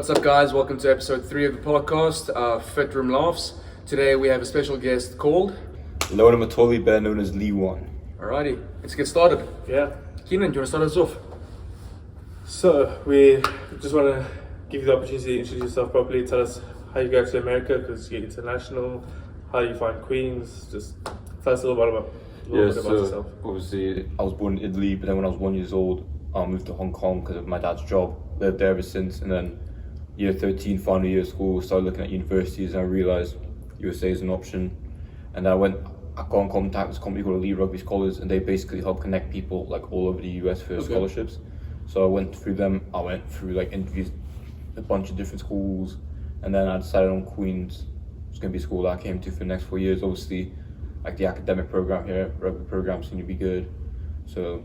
What's up, guys? Welcome to episode 3 of the podcast, FitRoomLaughs. Today we have a special guest called Leone Mattoli, better known as Leone. Alrighty, let's get started. Yeah. Keenan, do you want to start us off? So we just want to give you the opportunity to introduce yourself properly. Tell us how you got to America because you're international. How you find Queens. Just tell us a little bit about yourself. Obviously, I was born in Italy, but then when I was 1 year old, I moved to Hong Kong because of my dad's job. Lived there ever since, and then year 13, final year of school, started looking at universities, and I realised USA is an option. And I got in contact with this company called Elite Rugby Scholars, and they basically help connect people like all over the US for scholarships. So I went through them. I went through like interviews, a bunch of different schools, and then I decided on Queens. It's going to be a school that I came to for the next 4 years. Obviously, like the academic program here, rugby program seemed to be good. So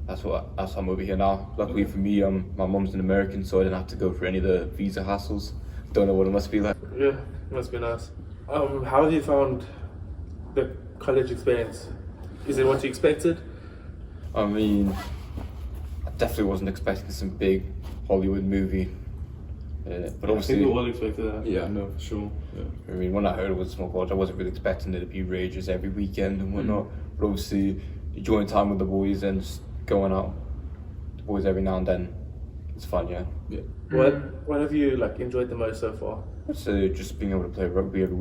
that's how I'm over here now. Luckily for me, my mum's an American, so I didn't have to go through any of the visa hassles. Don't know what it must be like. Yeah, it must be nice. How have you found the college experience? Is it what you expected? I mean, I definitely wasn't expecting some big Hollywood movie. But obviously, I think we all expected that. Yeah, no, for sure. Yeah. I mean, when I heard it was a small college, I wasn't really expecting it to be rages every weekend and whatnot. But obviously, enjoying time with the boys and just going out with the boys every now and then, it's fun, yeah. What have you like enjoyed the most so far? So just being able to play rugby every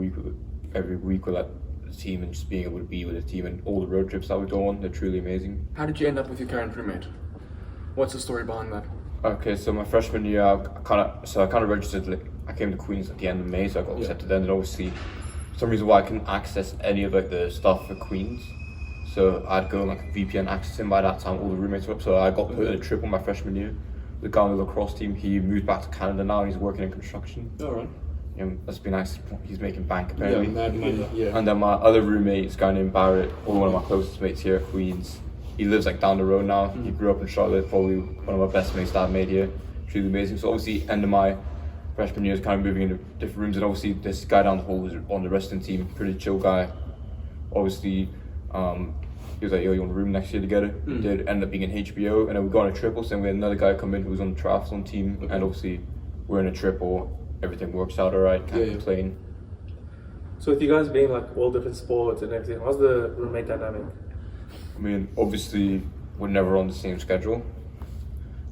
week with like the team, and just being able to be with the team, and all the road trips that we go on, they're truly amazing. How did you end up with your current roommate? What's the story behind that? Okay, so my freshman year, I kind of registered. Like, I came to Queens at the end of May, so I got accepted then. And obviously, for some reason why I couldn't access any of like the stuff for Queens, so I'd go like VPN access him. By that time, all the roommates were up, so I got put on a trip on my freshman year. The guy on the lacrosse team, he moved back to Canada now. And he's working in construction. All right. That's been nice. He's making bank apparently. Yeah, mad money. Yeah. And then my other roommate is a guy named Barrett, one of my closest mates here at Queens. He lives like down the road now. He grew up in Charlotte, probably one of my best mates that I've made here. Truly amazing. So obviously, end of my freshman year is kind of moving into different rooms, and obviously this guy down the hall was on the wrestling team, pretty chill guy. Obviously, he was like, yo, you want a room next year together? We did, ended up being in HBO, and then we got on a triple, so then we had another guy come in who was on the triathlon team, and obviously we're in a triple, everything works out alright, can't complain. So with you guys being like all different sports and everything, how's the roommate dynamic? I mean, obviously, we're never on the same schedule,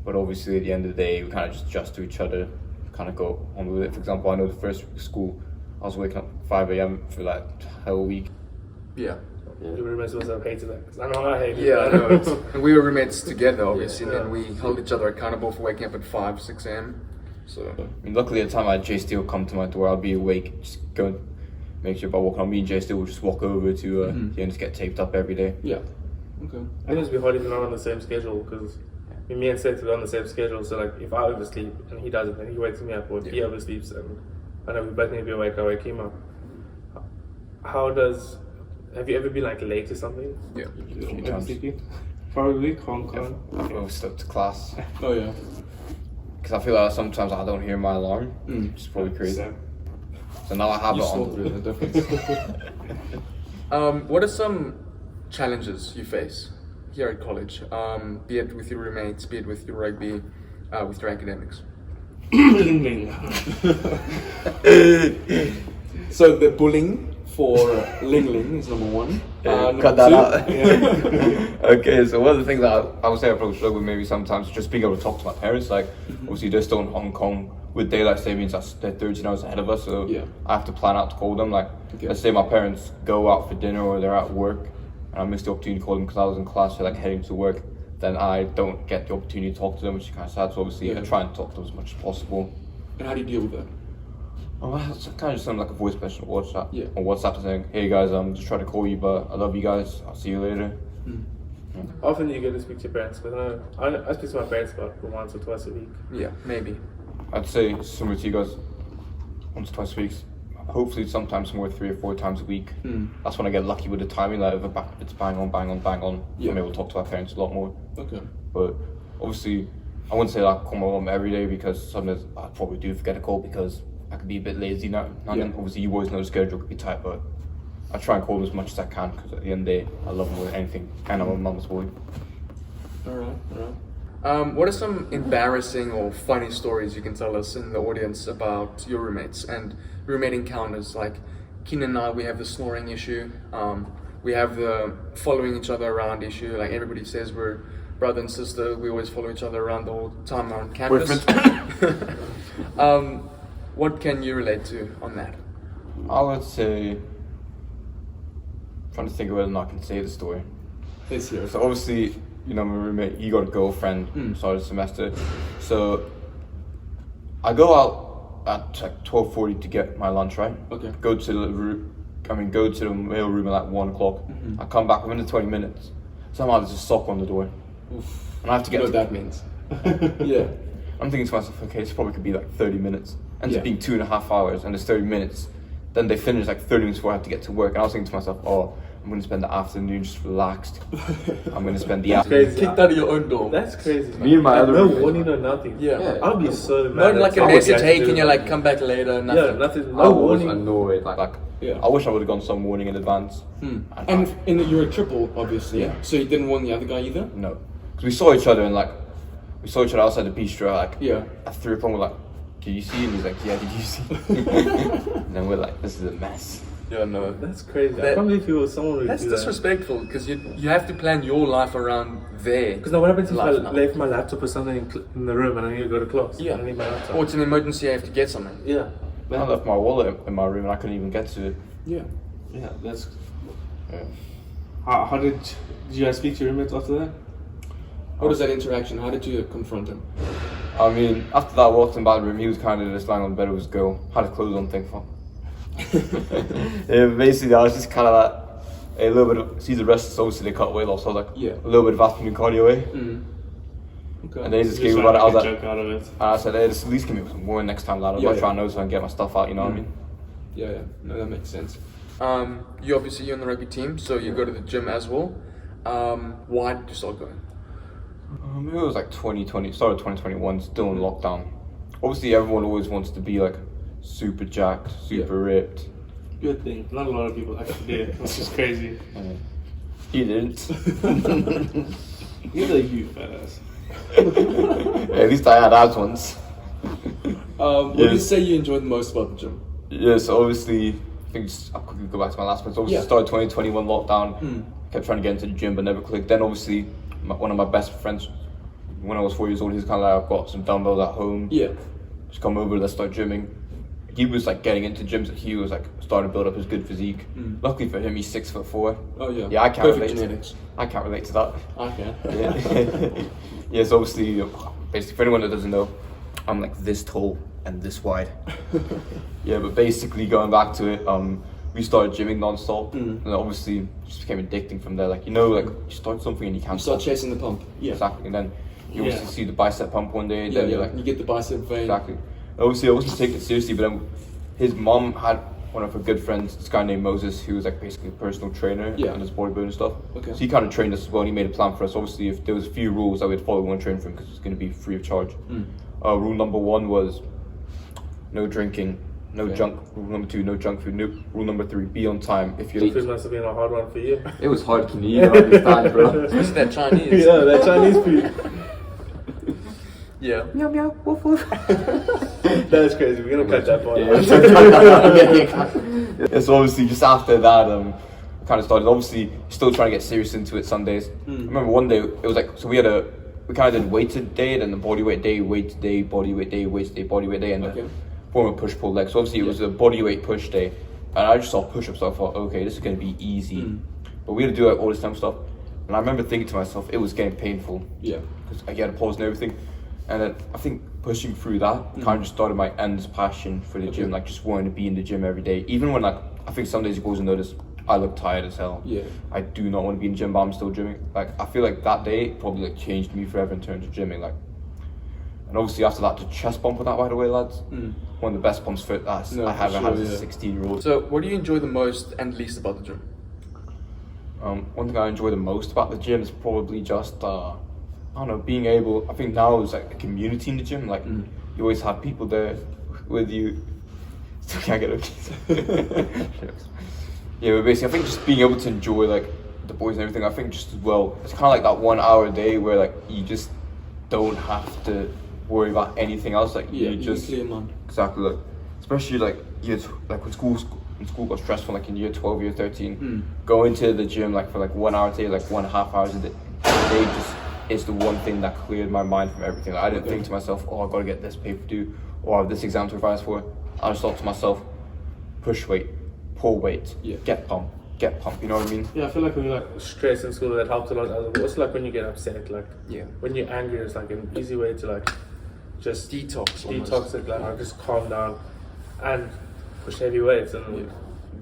but obviously at the end of the day, we kind of just adjust to each other, kind of go on with it. For example, I know the first week of school, I was waking up at 5 a.m. for like a whole week. Yeah. Your roommates must have hated that, because I know I hated Yeah, I that. know. And we were roommates together, obviously, and then we held each other accountable for waking up at 5, 6 a.m. So, I mean, luckily at the time I had Jay Steele come to my door, I'd be awake, just go and make sure if I walk on, me and Jay Steele would just walk over to and just get taped up every day. Yeah. Okay. I think it's be hard if you're not on the same schedule, because me and Seth are on the same schedule, so like if I oversleep and he doesn't, then he wakes me up, or if he oversleeps and I know we both need to be awake, I wake him up. Have you ever been like late or something? yeah. A few times. Probably, Hong Kong. I've always stuck to class, Oh yeah. because I feel like sometimes I don't hear my alarm, which is probably crazy. So now I have You it saw on. through it, definitely. What are some challenges you face here at college? Be it with your roommates, be it with your rugby, with your academics? So the bullying for Ling Ling is number one. Number Cut that two, out. Yeah. Okay, so one of the things that I would say I probably struggle with maybe sometimes is just being able to talk to my parents. Like, obviously they're still in Hong Kong with daylight savings. They're 13 hours ahead of us, so I have to plan out to call them. Like, let's say my parents go out for dinner or they're at work, and I missed the opportunity to call them because I was in class, so like heading to work. Then I don't get the opportunity to talk to them, which is kind of sad. So obviously I try and talk to them as much as possible. And how do you deal with that? It's kind of just something like a voice message on WhatsApp. Yeah. On WhatsApp saying, "Hey guys, I'm just trying to call you, but I love you guys. I'll see you later." Often you get to speak to your parents, because I speak to my parents about once or twice a week. Yeah, maybe. I'd say similar to you guys, once or twice a week. Hopefully sometimes more 3 or 4 times a week. That's when I get lucky with the timing. Like if it's bang on, I'm able to talk to my parents a lot more. Okay. But obviously, I wouldn't say that I call my mom every day, because sometimes I probably do forget a call because I could be a bit lazy now. Obviously, you always know the schedule could be tight, but I try and call them as much as I can, because at the end of the day, I love them with anything, and I'm a mum's boy. All right. What are some embarrassing or funny stories you can tell us in the audience about your roommates and roommate encounters? Like Keenan and I, we have the snoring issue. We have the following each other around issue. Like everybody says we're brother and sister. We always follow each other around the whole time on campus. What can you relate to on that? I would say, I'm trying to think of whether or not I can say the story. It's here. So obviously, you know, my roommate, he got a girlfriend started the semester. So I go out at like 12:40 to get my lunch, right? Okay. Go to the mail room at like 1 o'clock. I come back within the 20 minutes. Somehow there's a sock on the door. Oof. And I have to get You know what that means. Yeah. I'm thinking to myself, okay, this probably could be like 30 minutes. Ends Yeah. up being 2.5 hours, and it's 30 minutes. Then they finish like 30 minutes before I have to get to work. And I was thinking to myself, oh, I'm going to spend the afternoon just relaxed. I'm going to spend the afternoon. Crazy. Kicked out of your own door. That's crazy. Me and my other no roommate, warning or nothing. Yeah. I'll be so mad. Not like a I would message, like hey, to can do you that. like come back later? Nothing. Yeah, nothing. I No was warning. annoyed. Like Yeah. I wish I would have gone some warning in advance. And you're a triple, obviously. Yeah. So you didn't warn the other guy either? No, because we saw each other and like we saw each other outside the bistro. Like Yeah. at 3 o'clock, we're like, "Did you see?" And he's like, "Yeah, did you see?" And then we're like, "This is a mess." Yeah, no. That's crazy. I That- can't believe someone would That's do that. disrespectful because you have to plan your life around there. Because now what happens if I Life now. left my laptop or something in the room and I need to go to class? Yeah. I need my laptop. Or it's an emergency, I have to get something. Yeah. I left my wallet in my room and I couldn't even get to it. Yeah. Yeah, that's... Yeah. How did you guys speak to your roommates after that? What was that interaction? How did you confront him? I mean, after that, I walked in the room. He was kind of just lying on the bed with his girl. Had his clothes on, thankful. Yeah, basically, I was just kind of like a little bit of. See, the rest is obviously they cut weight loss. So I was like, Yeah. a little bit of afternoon cardio, eh? Okay. And then he just Just gave me like about it. I was make a like, joke out of it. I said, hey, just at least give me some more next time, lad. I was Yeah, like yeah. trying to know so I can get my stuff out. You know what I mean? Yeah, yeah. No, that makes sense. You obviously you're on the rugby team, so you go to the gym as well. Why did you start going? Maybe it was like 2020, started 2021, still in lockdown. Obviously, everyone always wants to be like super jacked, super ripped. Good thing. Not a lot of people actually did, which is crazy. He didn't. Neither you, fat ass. Yeah, at least I had abs once. What do you Yes. say you enjoyed the most about the gym? Yeah, so obviously, I think I'll quickly go back to my last one. So obviously, Yeah. started 2021 lockdown. Kept trying to get into the gym, but never clicked. Then obviously, one of my best friends, when I was 4 years old, he's kind of like, I've got some dumbbells at home. Yeah. Just come over, let's start gymming. He was like getting into gyms. He was like starting to build up his good physique. Luckily for him, he's 6'4". Oh yeah. Yeah, I can't Perfect relate. genetics. I can't relate to that. I can. Yeah. Yes, obviously, basically, for anyone that doesn't know, I'm like this tall and this wide. Yeah, but basically, going back to it, we started gymming non-stop, and obviously, it just became addicting from there. Like, you know, like, you start something and you can't You start stop. chasing the pump. Yeah. Exactly, and then you Yeah. obviously see the bicep pump one day, and Yeah, then yeah. you're like, You get the bicep vein. exactly. Obviously, I wasn't taking it seriously, but then his mom had one of her good friends, this guy named Moses, who was like basically a personal trainer Yeah. and does bodybuilding stuff. Okay. So he kind of trained us as well, and he made a plan for us. Obviously, if there was a few rules that we'd follow when training for him, because it's going to be free of charge. Rule number 1 was no drinking, no Okay. junk. Rule number 2, no junk food. No, rule number 3, be on time. If you're This must have been a hard one for you. it was hard, can you even understand, bro? Especially that Chinese. Yeah, that Chinese food. Yeah. Meow meow, woof woof. That's crazy. We're gonna cut that part. Yeah, so obviously just after that, kind of started obviously still trying to get serious into it some days. I remember one day it was like, so we kind of did weighted day, then the body weight day, weight day, body weight day, weight day, body weight day, and Okay. then form of push pull leg. So obviously it was a body weight push day, and I just saw push ups. So I thought, okay, this is gonna be easy, but we had to do like all this time stuff, and I remember thinking to myself, it was getting painful. Yeah. Because I had to pause and everything. And then I think pushing through that kind of just started my endless passion for the gym, like just wanting to be in the gym every day. Even when like, I think some days you guys notice I look tired as hell. Yeah. I do not want to be in the gym, but I'm still gymming. Like, I feel like that day probably like changed me forever in terms of gymming. Like, and obviously after that, the chest pump with that, by the way, lads. One of the best pumps for that No, I have for had sure, as a yeah. 16-year-old. So, what do you enjoy the most and least about the gym? One thing I enjoy the most about the gym is probably just, I don't know, being able, I think now it's like a community in the gym, like you always have people there with you. Still can't get okay. Yeah, but basically I think just being able to enjoy like the boys and everything, I think just as well, it's kind of like that 1 hour a day where like you just don't have to worry about anything else. Like Yeah, you just clear mind. exactly like, especially like like when school got stressful, like in year 12, year 13, going to the gym like for like 1 hour a day, like 1.5 hours a day, just is the one thing that cleared my mind from everything. Like, I didn't think to myself, oh, I gotta get this paper due, or I have this exam to revise for. I just thought to myself, push weight, pull weight, get pump. You know what I mean? Yeah, I feel like when you're like stressed in school, that helps a lot. Also, like when you get upset, like Yeah. when you're angry, it's like an easy way to like just Detox detox it, like just calm down and push heavy weights, and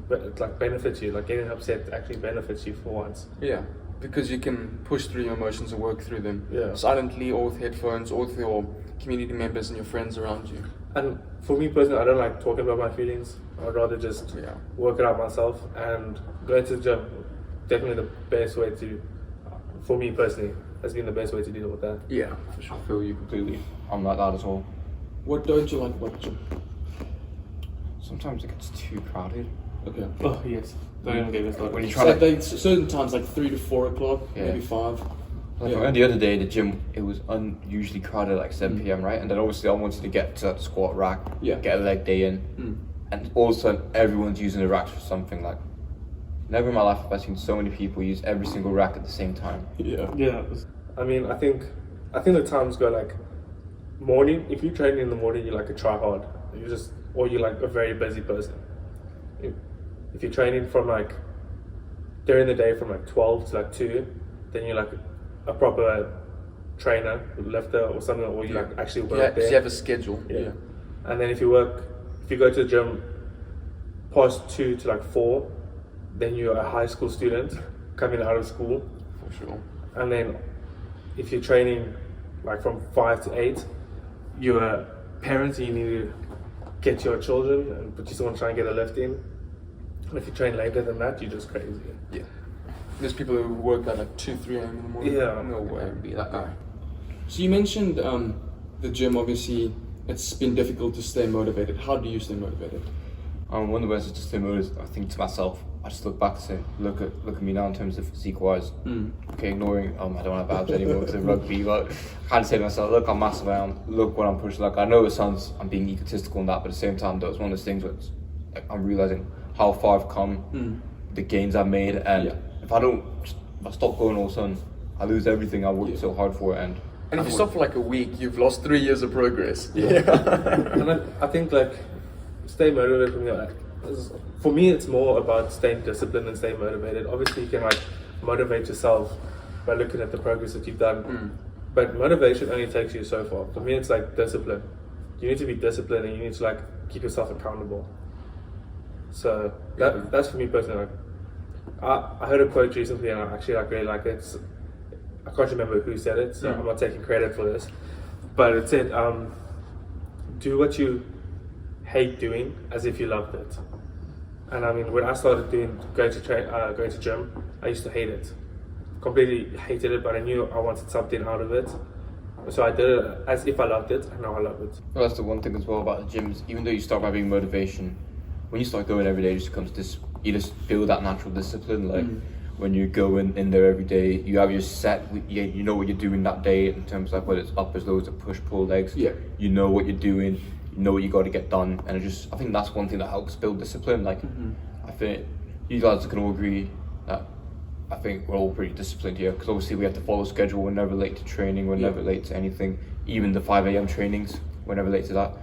but it like benefits you. Like getting upset actually benefits you for once. Yeah, because you can push through your emotions and work through them silently, or with headphones, or with your community members and your friends around you. And for me personally, I don't like talking about my feelings. I'd rather just work it out myself, and going to the gym, definitely the best way to, for me personally, has been the best way to deal with that. Yeah, for sure. I feel you completely. I'm like that as well. What don't you like about the gym? Sometimes it gets too crowded. Okay. Oh yes, don't even get me started. When you So try to they, certain times like 3 to 4 o'clock, Yeah. maybe 5. like Yeah. the other day, the gym, it was unusually crowded at like 7 p.m. right, and then obviously I wanted to get to that squat rack, get a leg day in, and all of a sudden everyone's using the racks for something. Like never in my life have I seen so many people use every single rack at the same time. Yeah. Yeah, I mean, I think the times go like morning. If you train in the morning, you're like a try hard. Or you're like a very busy person. If you're training from like during the day from like 12 to like 2, then you're like a proper trainer, lifter or something, or you like actually work there. You have a schedule. Yeah. And then if you go to the gym past 2 to like 4, then you're a high school student coming out of school. For sure. And then if you're training like from 5 to 8, you're a parent and you need to get your children, but you still want to try and get a lift in. And if you train later than that, you're just crazy. Yeah. There's people who work at like 2, 3 a.m. in the morning. Yeah. No way. Be that guy. So you mentioned the gym, obviously, it's been difficult to stay motivated. How do you stay motivated? One of the ways to stay motivated, I think to myself, I just look back and say, look at me now in terms of physique wise. Okay, ignoring I don't have abs anymore because of rugby. Like, I kind of say to myself, look, I'm massive around. Look what I'm pushing. Like, I know it sounds I'm being egotistical in that, but at the same time, though, it's one of those things where it's, like, I'm realizing how far I've come, the gains I've made, and if I stop going all of a sudden, I lose everything I worked so hard for. And if you stop for like a week, you've lost 3 years of progress. And I think like stay motivated for me, it's more about staying disciplined and staying motivated. Obviously, you can like motivate yourself by looking at the progress that you've done, but motivation only takes you so far. For me, it's like discipline. You need to be disciplined and you need to like keep yourself accountable. So that's for me personally. Like, I heard a quote recently and I actually like really like it. I can't remember who said it, so I'm not taking credit for this. But it said, do what you hate doing as if you loved it. And I mean, when I started going to gym, I used to hate it. Completely hated it, but I knew I wanted something out of it. So I did it as if I loved it, and now I love it. well, that's the one thing as well about the gyms. Even though you start by being motivation, when you start going every day, it just becomes this. You just build that natural discipline. Like when you go in there every day, you have your set. You know what you're doing that day in terms of like whether it's uppers, lowers, or push, pull, legs. Yeah. You know what you're doing. You know what you got to get done, and I think that's one thing that helps build discipline. Like I think you guys can all agree that I think we're all pretty disciplined here because obviously we have to follow schedule. We're never late to training. We're never late to anything. Even the 5 a.m. trainings, we're never late to that.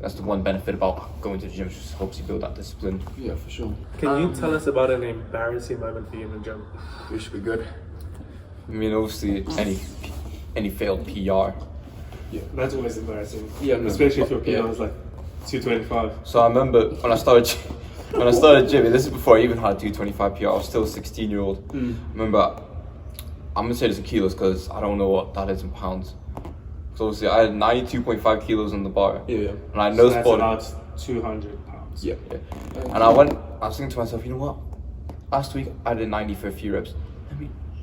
That's the one benefit about going to the gym. It just helps you build that discipline. Yeah, for sure. Can you tell us about an embarrassing moment for you in the gym? We should be good. I mean, obviously any failed PR. Yeah, that's always embarrassing. Yeah, no, especially if your PR was like 225. So I remember when I started gymming, this is before I even had a 225 PR, I was still a 16-year-old. Remember, I'm gonna say this in kilos because I don't know what that is in pounds. So obviously I had 92.5 kilos on the bar. Yeah. And I So know that's spot. about 200 pounds. Yeah. And I was thinking to myself, you know what? Last week I did 90 for a few reps.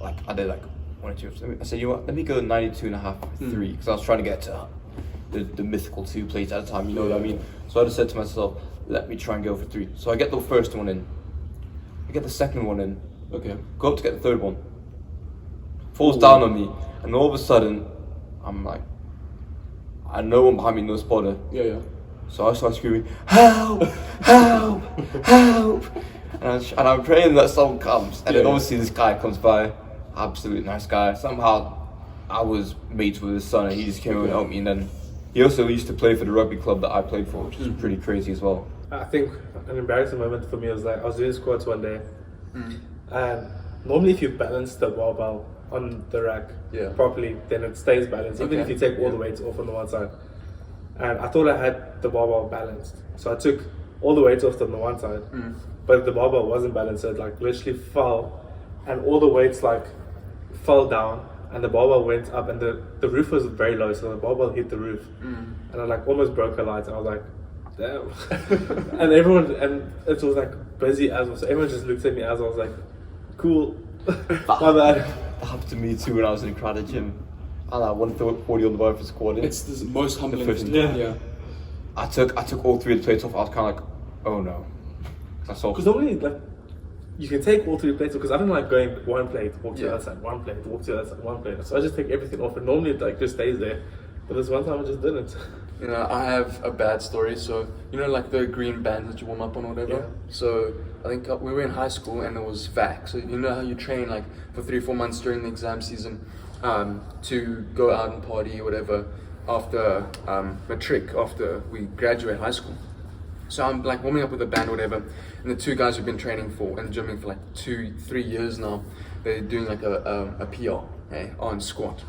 I did like 1 or 2 reps. I said, you know what? Let me go 92 and a half, 3, because I was trying to get to the mythical 2 plates at a time. You know what I mean? So I just said to myself, let me try and go for 3. So I get the first one in. I get the second one in. Okay. Go up to get the third one. Falls down on me, and all of a sudden, I'm like, and no one behind me, no spotter. Yeah. So I start screaming, help, help, help. And I'm praying that someone comes. And then obviously this guy comes by, absolute nice guy. Somehow I was mates with his son and he just came over and helped me. And then he also used to play for the rugby club that I played for, which is pretty crazy as well. I think an embarrassing moment for me was like, I was doing squats one day, and normally if you balance the barbell on the rack properly, then it stays balanced, even if you take all the weights off on the one side. And I thought I had the barbell balanced, so I took all the weights off on the one side, but the barbell wasn't balanced, so it like literally fell, and all the weights like fell down, and the barbell went up, and the roof was very low, so the barbell hit the roof, and I like almost broke a light, and I was like, damn. And it was like busy as well, so everyone just looked at me as I was like, cool. My bad. That happened to me too when I was in karate gym. I had 140 on the bar for squatting. It's the most humbling first thing. time. Yeah. I took all 3 of the plates off. I was kind of like, oh no. Because normally, like, you can take all 3 plates, because I don't like going one plate, walk to the other side, one plate, walk to the other side, one plate. So I just take everything off, and normally it like just stays there. But this one time I just didn't. You know, I have a bad story. So, you know, like the green bands that you warm up on or whatever? Yeah. So, I think we were in high school and it was VAC. So, you know how you train like for 3-4 months during the exam season to go out and party or whatever after matric, after we graduate high school. So I'm like warming up with a band or whatever, and the 2 guys who've been training for and gymming for like 2-3 years now, they're doing like a PR on squat.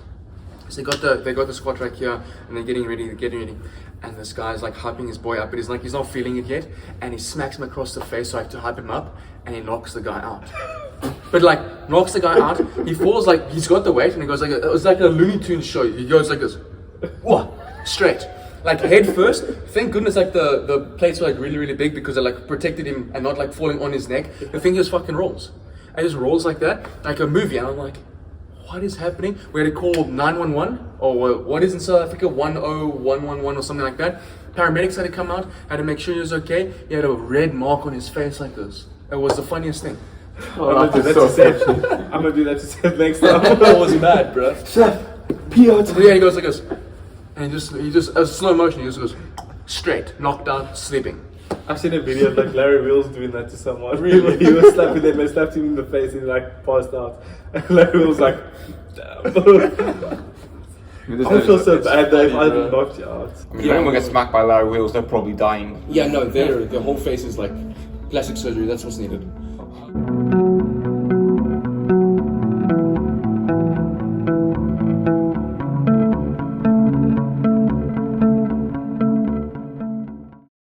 So they got the squat rack here, and they're getting ready, and this guy's like hyping his boy up, but he's not feeling it yet, and he smacks him across the face, so I have to hype him up, and he knocks the guy out. But like knocks the guy out, he falls like he's got the weight, and he goes like it was like a Looney Tunes show. He goes like this, whoa, straight, like head first. Thank goodness like the plates were like really really big because they like protected him and not like falling on his neck. The thing just fucking rolls, and just rolls like that, like a movie, and I'm like, what is happening? We had to call 911, or what is in South Africa, 10111 or something like that. Paramedics had to come out, had to make sure he was okay. He had a red mark on his face like this. It was the funniest thing. I'm gonna do that to Seth. I'm gonna do that to Seth next time. That was mad, bro. Seth, PR. Yeah, he goes like this, and he just as slow motion, he just goes straight, knocked out, sleeping. I've seen a video of like Larry Wheels doing that to someone. Really? He was slapping them and slapped him in the face and he like passed out. And Larry Wheels was like, damn. I would feel so bad though if I had knocked you out. I mean, if anyone gets smacked by Larry Wheels, they're probably dying. Yeah, no, their whole face is like plastic surgery. That's what's needed.